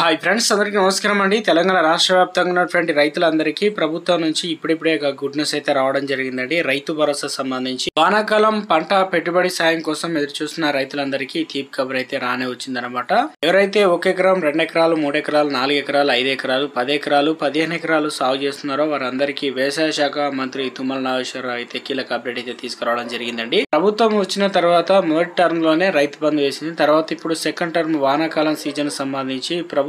Hi friends, అందరికీ నమస్కారం అండి. తెలంగాణ రాష్ట్ర వ్యాప్తంగా ఉన్నటువంటి రైతులందరికీ ప్రభుత్వం నుంచి ఇప్పుడిప్పుడే గుడ్ న్యూస్ అయితే రావడం జరిగిందండి. రైతు భరోసా సంబంధించి వానాకాలం పంట పెట్టుబడి సాయం కోసం ఎదురు చూస్తున్న రైతులందరికీ తీపి కబురు అయితే రానే వచ్చిందనమాట. ఎవరైతే 1 ఎకరం, 2 ఎకరాలు, 3 ఎకరాలు, 4 ఎకరాలు, 5 ఎకరాలు, 10 ఎకరాలు, 15 ఎకరాలు సాగు చేస్తున్నారో వారందరికీ వ్యవసాయ శాఖ మంత్రి తుమ్మల నాగేశ్వరరావు అయితే కీలక అప్డేట్ అయితే తీసుకురావడం జరిగిందండి. ప్రభుత్వం వచ్చిన తర్వాత మొదటి టర్మ్ లోనే రైతు బంధు వేసింది. తర్వాత ఇప్పుడు సెకండ్ టర్మ్ వానాకాలం సీజన్ సంబంధించి ప్రభుత్వం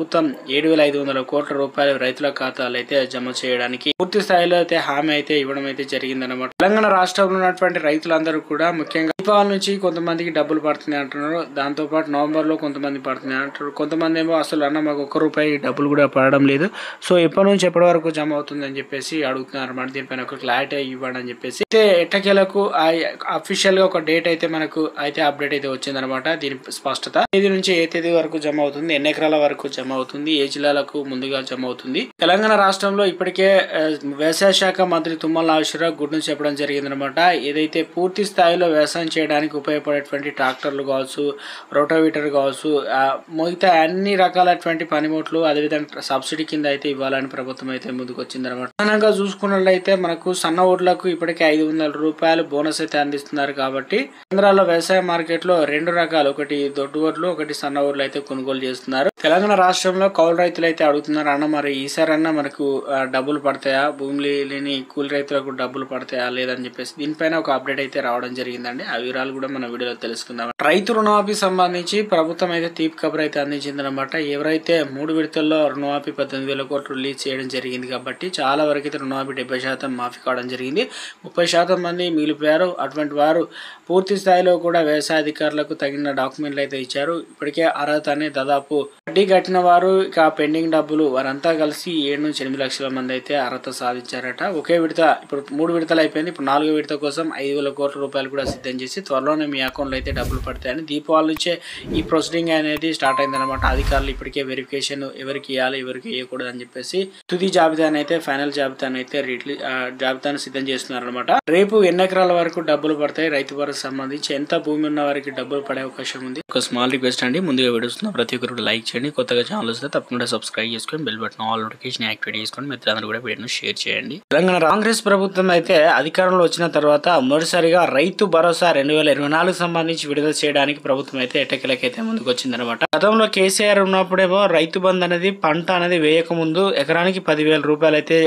7,500 కోట్ల రూపాయలు రైతుల ఖాతాలు అయితే జమ చేయడానికి పూర్తి స్థాయిలో అయితే హామీ అయితే ఇవ్వడం అయితే జరిగిందన్నమాట. తెలంగాణ రాష్ట్రంలో ఉన్నటువంటి రైతులందరూ కూడా ముఖ్యంగా దీపావళి నుంచి కొంతమందికి డబ్బులు పడుతున్నాయి అంటున్నారు. దాంతో పాటు నవంబర్ లో కొంతమంది పడుతున్నాయి అంటారు. కొంతమంది ఏమో అసలు అన్న మాకు ₹1 డబ్బులు కూడా పడడం లేదు, సో ఎప్పటి నుంచి ఎప్పటి వరకు జమ అవుతుంది అని చెప్పేసి అడుగుతున్నారు అన్నమాట. దీనిపైన ఒక క్లారిటీ ఇవ్వండి అని చెప్పేసి అయితే ఎట్టకేలకు అఫీషియల్ గా ఒక డేట్ అయితే మనకు అయితే అప్డేట్ అయితే వచ్చిందనమాట. దీని స్పష్టత తేదీ నుంచి ఏ తేదీ వరకు జమ అవుతుంది, ఎన్ని ఎకరాల వరకు జమ అవుతుంది, ఏ జిల్లాలకు ముందుగా జమ అవుతుంది. తెలంగాణ రాష్ట్రంలో ఇప్పటికే వ్యవసాయ శాఖ మంత్రి తుమ్మల నాగేశ్వరరావు గుడ్ న్యూస్ చెప్పడం జరిగిందనమాట. ఏదైతే పూర్తి స్థాయిలో వ్యవసాయం చేయడానికి ఉపయోగపడేటువంటి ట్రాక్టర్లు కావచ్చు, రోటోవీటర్ కావచ్చు, మిగతా అన్ని రకాలైనటువంటి పనిముట్లు అదేవిధంగా సబ్సిడీ కింద అయితే ఇవ్వాలని ప్రభుత్వం అయితే ముందుకు వచ్చిందనమాట. ప్రధానంగా చూసుకున్నట్లయితే మనకు సన్న ఓట్లకు ఇప్పటికే ₹500 బోనస్ అయితే అందిస్తున్నారు. కాబట్టి కేంద్రాల్లో వ్యవసాయ మార్కెట్ లో 2 రకాలు, ఒకటి దొడ్డు ఓట్లు, ఒకటి సన్న ఓట్లు అయితే కొనుగోలు చేస్తున్నారు. తెలంగాణ రాష్ట్రంలో కౌలు రైతులు అయితే అడుగుతున్నారు, అన్న మరి ఈసారి అన్న మనకు డబ్బులు పడతాయా, భూమి లేని కూలి రైతులకు డబ్బులు పడతాయా లేదని చెప్పేసి దీనిపైన ఒక అప్డేట్ అయితే రావడం జరిగిందండి. ఆ వివరాలు కూడా మన వీడియోలో తెలుసుకుందాం. రైతు రుణమాఫీ సంబంధించి ప్రభుత్వం అయితే తీపి కబురు అయితే అందించిందనమాట. ఎవరైతే 3 విడతల్లో రుణమాఫీ 18,000 కోట్లు రిలీజ్ చేయడం జరిగింది. కాబట్టి చాలా వరకు అయితే రుణమాఫీ 70% మాఫీ కావడం జరిగింది. 30% మంది మిగిలిపోయారు. అటువంటి వారు పూర్తి స్థాయిలో కూడా వ్యవసాయ అధికారులకు తగిన డాక్యుమెంట్లు అయితే ఇచ్చారు. ఇప్పటికే అర్హత అనే దాదాపు వడ్డీ కట్టిన వారు ఇక పెండింగ్ డబ్బులు వారంతా కలిసి 7 నుంచి 8 లక్షల మంది అయితే అర్హత సాధించారట. ఒకే విడత ఇప్పుడు 3 విడతలు అయిపోయింది. ఇప్పుడు 4వ విడత కోసం 5,000 కోట్ల రూపాయలు కూడా సిద్ధం చేసి త్వరలోనే మీ అకౌంట్లో అయితే డబ్బులు పడతాయని దీపావళి నుంచే ఈ ప్రొసీడింగ్ అనేది స్టార్ట్ అయిందనమాట. అధికారులు ఇప్పటికే వెరిఫికేషన్ ఎవరికి ఇవ్వాలి ఎవరికి ఇవ్వకూడదు అని చెప్పేసి తుది జాబితాను అయితే ఫైనల్ జాబితాను అయితే జాబితాను సిద్ధం చేస్తున్నారు అనమాట. రేపు ఎన్ని ఎకరాల వరకు డబ్బులు పడతాయి, రైతు భరోసా సంబంధించి ఎంత భూమి ఉన్న వారికి డబ్బులు పడే అవకాశం ఉంది. ఒక స్మాల్ రిక్వెస్ట్ అండి, ముందుగా వీడియోస్తున్న ప్రతి ఒక్కరు లైక్ చేయండి, కొత్తగా ఛానల్ వస్తే తప్పకుండా సబ్స్క్రైబ్ చేసుకొని bell button all notification activate చేసుకొని మిత్రులందరూ కూడా వీడియోను షేర్ చేయండి. తెలంగాణ కాంగ్రెస్ ప్రభుత్వం అయితే అధికారంలో వచ్చిన తర్వాత మొదటిసారిగా రైతు భరోసా 2024 సంబంధించి విడుదల చేయడానికి ప్రభుత్వం అయితే ఎట్టకేలకైతే ముందుకు వచ్చిందనమాట. గతంలో కేసీఆర్ ఉన్నప్పుడేమో రైతు బంధు అనేది పంట అనేది వేయక ముందు ఎకరానికి 10,000 రూపాయలు అయితే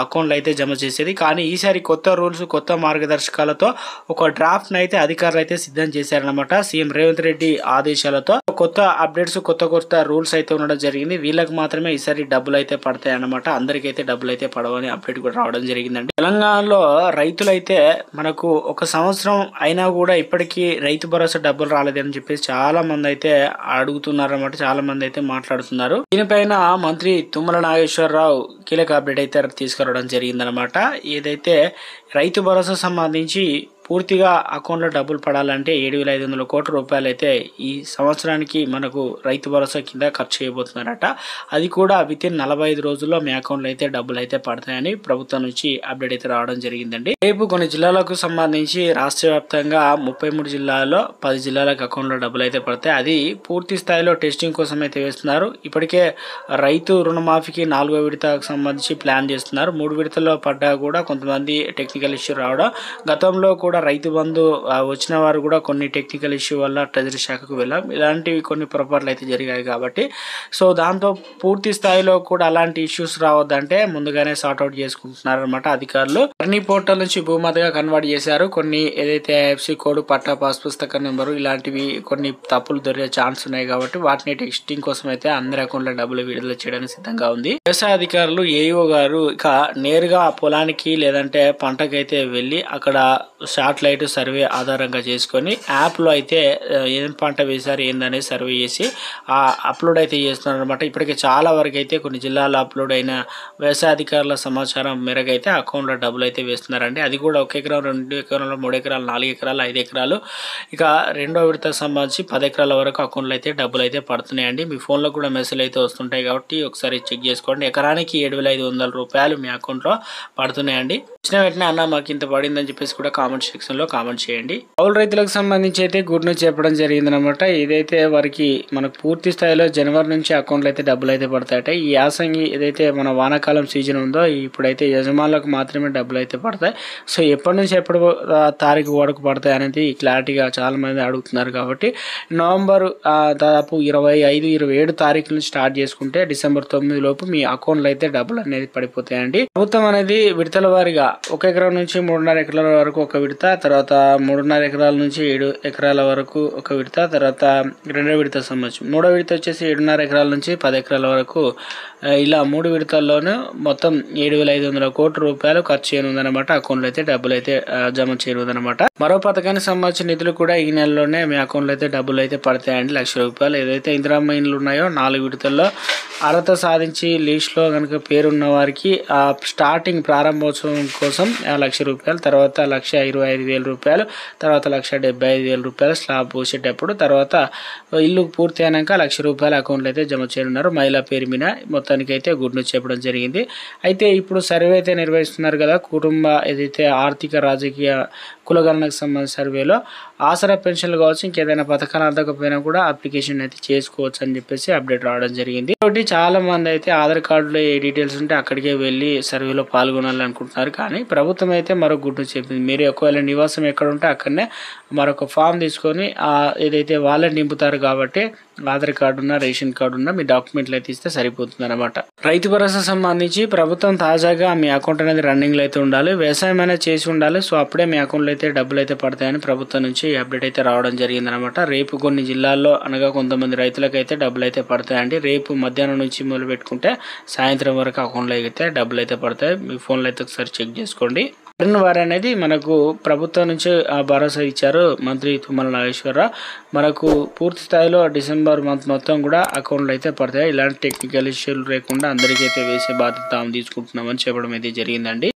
అకౌంట్లో అయితే జమ చేసేది. కానీ ఈసారి కొత్త రూల్స్, కొత్త మార్గదర్శకాలతో ఒక డ్రాఫ్ట్ అయితే అధికారులు అయితే సిద్ధం చేశారనమాట. సీఎం రేవంత్ రెడ్డి ఆదేశాలతో కొత్త అప్డేట్స్, కొత్త రూల్స్ అయితే ఉండడం జరిగింది. వీళ్ళకి మాత్రమే ఈసారి డబ్బులు అయితే పడతాయి అన్నమాట. అందరికైతే డబ్బులు అయితే పడవని అప్డేట్ కూడా రావడం జరిగిందండి. తెలంగాణలో రైతులైతే మనకు 1 సంవత్సరం అయినా కూడా ఇప్పటికీ రైతు భరోసా డబ్బులు రాలేదని చెప్పేసి చాలా మంది అయితే అడుగుతున్నారు అన్నమాట. చాలా మంది అయితే మాట్లాడుతున్నారు. దీనిపైన మంత్రి తుమ్మల నాగేశ్వరరావు కీలక అప్డేట్ అయితే తీసుకురావడం జరిగిందనమాట. ఏదైతే రైతు భరోసా సంబంధించి పూర్తిగా అకౌంట్లో డబ్బులు పడాలంటే 7,500 కోట్ల రూపాయలు అయితే ఈ సంవత్సరానికి మనకు రైతు భరోసా కింద ఖర్చు చేయబోతున్నారట. అది కూడా వితిన్ 45 రోజుల్లో మీ అకౌంట్లో అయితే డబ్బులు అయితే పడతాయని ప్రభుత్వం నుంచి అప్డేట్ అయితే రావడం జరిగిందండి. రేపు కొన్ని జిల్లాలకు సంబంధించి రాష్ట్ర వ్యాప్తంగా 33 జిల్లాల్లో 10 జిల్లాలకు అకౌంట్లో డబ్బులు అయితే పడతాయి. అది పూర్తి స్థాయిలో టెస్టింగ్ కోసం అయితే వేస్తున్నారు. ఇప్పటికే రైతు రుణమాఫీకి 4వ విడతకు సంబంధించి ప్లాన్ చేస్తున్నారు. 3 విడతల్లో పడ్డా కూడా కొంతమంది టెక్నికల్ ఇష్యూ రావడం, గతంలో కూడా రైతు బంధు వచ్చిన వారు కూడా కొన్ని టెక్నికల్ ఇష్యూ వల్ల ట్రెజరీ శాఖకు వెళ్ళాం, ఇలాంటివి కొన్ని పొరపాట్లు అయితే జరిగాయి. కాబట్టి సో దాంతో పూర్తి స్థాయిలో కూడా అలాంటి ఇష్యూస్ రావద్దంటే ముందుగానే సార్ట్అవుట్ చేసుకుంటున్నారు అనమాట అధికారులు. అన్ని పోర్టల్ నుంచి భూమతిగా కన్వర్ట్ చేశారు. కొన్ని ఏదైతే ఐఎఫ్సి కోడ్, పట్టా, పాస్ పుస్తక నెంబరు ఇలాంటివి కొన్ని తప్పులు దొరికే ఛాన్స్ ఉన్నాయి. కాబట్టి వాటిని టెస్టింగ్ కోసం అయితే అందరి అకౌంట్లో డబ్బులు విడుదల చేయడానికి సిద్ధంగా ఉంది. వ్యవసాయ అధికారులు ఏఈఓ గారు ఇక నేరుగా పొలానికి లేదంటే పంటకైతే వెళ్ళి అక్కడ శాటిలైట్ సర్వే ఆధారంగా చేసుకొని యాప్లో అయితే ఏం పంట వేశారు ఏందనేది సర్వే చేసి అప్లోడ్ అయితే చేస్తున్నారు అనమాట. ఇప్పటికే చాలా వరకు అయితే కొన్ని జిల్లాలో అప్లోడ్ అయిన వ్యవసాయ అధికారుల సమాచారం మేరకు అయితే అకౌంట్లో డబ్బులు అయితే వేస్తున్నారండి. అది కూడా 1 ఎకరం, 2 ఎకరాలు, 3 ఎకరాలు, 4 ఎకరాలు, 5 ఎకరాలు, ఇక 2వ విడతకు సంబంధించి 10 ఎకరాల వరకు అకౌంట్లో అయితే డబ్బులు అయితే పడుతున్నాయండి. మీ ఫోన్లో కూడా మెసేజ్ అయితే వస్తుంటాయి కాబట్టి ఒకసారి చెక్ చేసుకోండి. ఎకరానికి 7,500 రూపాయలు మీ అకౌంట్లో పడుతున్నాయండి. వచ్చిన వెంటనే అన్న మాకు ఇంత పడిందని చెప్పేసి కూడా కామెంట్ సెక్షన్ లో కామెంట్ చేయండి. కౌలు రైతులకు సంబంధించి అయితే గుడ్ న్యూస్ చెప్పడం జరిగింది అనమాట. ఇదైతే వారికి మనకు పూర్తి స్థాయిలో జనవరి నుంచి అకౌంట్లో అయితే డబ్బులు అయితే పడతాయట. ఈ యాసంగి ఏదైతే మన వానాకాలం సీజన్ ఉందో ఇప్పుడైతే యజమానులకు మాత్రమే డబ్బులు అయితే పడతాయి. సో ఎప్పటి నుంచి ఎప్పుడు తారీఖు వరకు పడతాయి అనేది క్లారిటీగా చాలా మంది అడుగుతున్నారు. కాబట్టి నవంబర్ దాదాపు 25-27 తారీఖు నుంచి స్టార్ట్ చేసుకుంటే డిసెంబర్ 9 లోపు మీ అకౌంట్లో అయితే డబ్బులు అనేది పడిపోతాయండి. ప్రభుత్వం అనేది విడతల వారీగా 1 ఎకరం నుంచి 3.5 ఎకరాల వరకు ఒక విడత, తర్వాత 3.5 ఎకరాల నుంచి 7 ఎకరాల వరకు ఒక విడత, తర్వాత 2వ విడత సంబంధించి 3వ విడత వచ్చేసి 7.5 ఎకరాల నుంచి 10 ఎకరాల వరకు, ఇలా 3 విడతల్లోనూ మొత్తం 7,500 కోట్ల రూపాయలు ఖర్చు చేయనుందనమాట. అకౌంట్లో అయితే డబ్బులు అయితే జమ చేయనుందనమాట. మరో పథకానికి సంబంధించిన నిధులు కూడా ఈ నెలలోనే మీ అకౌంట్లో అయితే డబ్బులు అయితే పడతాయండి. 1,00,000 రూపాయలు. ఏదైతే ఇందిరమ్మ ఇండ్లు ఉన్నాయో 4 విడతల్లో అర్హత సాధించి లిస్టులో కనుక పేరున్న వారికి స్టార్టింగ్ ప్రారంభోత్సవం కోసం 1,00,000 రూపాయలు, తర్వాత 1,25,000 రూపాయలు, తర్వాత 1,75,000 రూపాయలు స్లాబ్ పోసేటప్పుడు, తర్వాత ఇల్లు పూర్తి అయినాక 1,00,000 రూపాయలు అకౌంట్లో అయితే జమ చేయనున్నారు. మహిళా పేరు మీద మొత్తానికి అయితే గుడ్ న్యూస్ చెప్పడం జరిగింది. అయితే ఇప్పుడు సర్వే అయితే నిర్వహిస్తున్నారు కదా, కుటుంబ ఏదైతే ఆర్థిక రాజకీయ కులగణనకు సంబంధించిన సర్వేలో ఆసరా పెన్షన్లు కావచ్చు, ఇంకేదైనా పథకాలు అందకపోయినా కూడా అప్లికేషన్ అయితే చేసుకోవచ్చు అని చెప్పేసి అప్డేట్ రావడం జరిగింది. కాబట్టి చాలా మంది అయితే ఆధార్ కార్డులో ఏ డీటెయిల్స్ ఉంటే అక్కడికే వెళ్ళి సర్వేలో పాల్గొనాలనుకుంటున్నారు. కానీ ప్రభుత్వం అయితే మరో గుడ్ న్యూస్ చెప్పింది. మీరు ఒకవేళ నివాసం ఎక్కడ ఉంటే అక్కడనే మరొక ఫామ్ తీసుకొని ఏదైతే వాళ్ళే నింపుతారు. కాబట్టి ఆధార్ కార్డు ఉన్నా రేషన్ కార్డు ఉన్నా మీ డాక్యుమెంట్లు అయితే ఇస్తే సరిపోతుంది అనమాట. రైతు భరోసా సంబంధించి ప్రభుత్వం తాజాగా మీ అకౌంట్ అనేది రన్నింగ్లో అయితే ఉండాలి, వ్యవసాయం అనేది చేసి ఉండాలి. సో అప్పుడే మీ అకౌంట్లో అయితే డబ్బులు అయితే పడతాయని ప్రభుత్వం నుంచి అప్డేట్ అయితే రావడం జరిగింది అనమాట. రేపు కొన్ని జిల్లాల్లో అనగా కొంతమంది రైతులకు అయితే డబ్బులు అయితే పడతాయండి. రేపు మధ్యాహ్నం నుంచి మొదలు పెట్టుకుంటే సాయంత్రం వరకు అకౌంట్లో అయితే డబ్బులు అయితే పడతాయి. మీ ఫోన్లో అయితే ఒకసారి చెక్ చేసుకోండి. వారు అనేది మనకు ప్రభుత్వం నుంచి భరోసా ఇచ్చారు మంత్రి తుమ్మల నాగేశ్వరరావు. మనకు పూర్తి స్థాయిలో డిసెంబర్ మంత్ మొత్తం కూడా అకౌంట్లో అయితే పడతాయి. ఇలాంటి టెక్నికల్ ఇష్యూలు లేకుండా అందరికీ అయితే వేసే బాధ్యత తాము తీసుకుంటున్నామని చెప్పడం అయితే జరిగిందండి.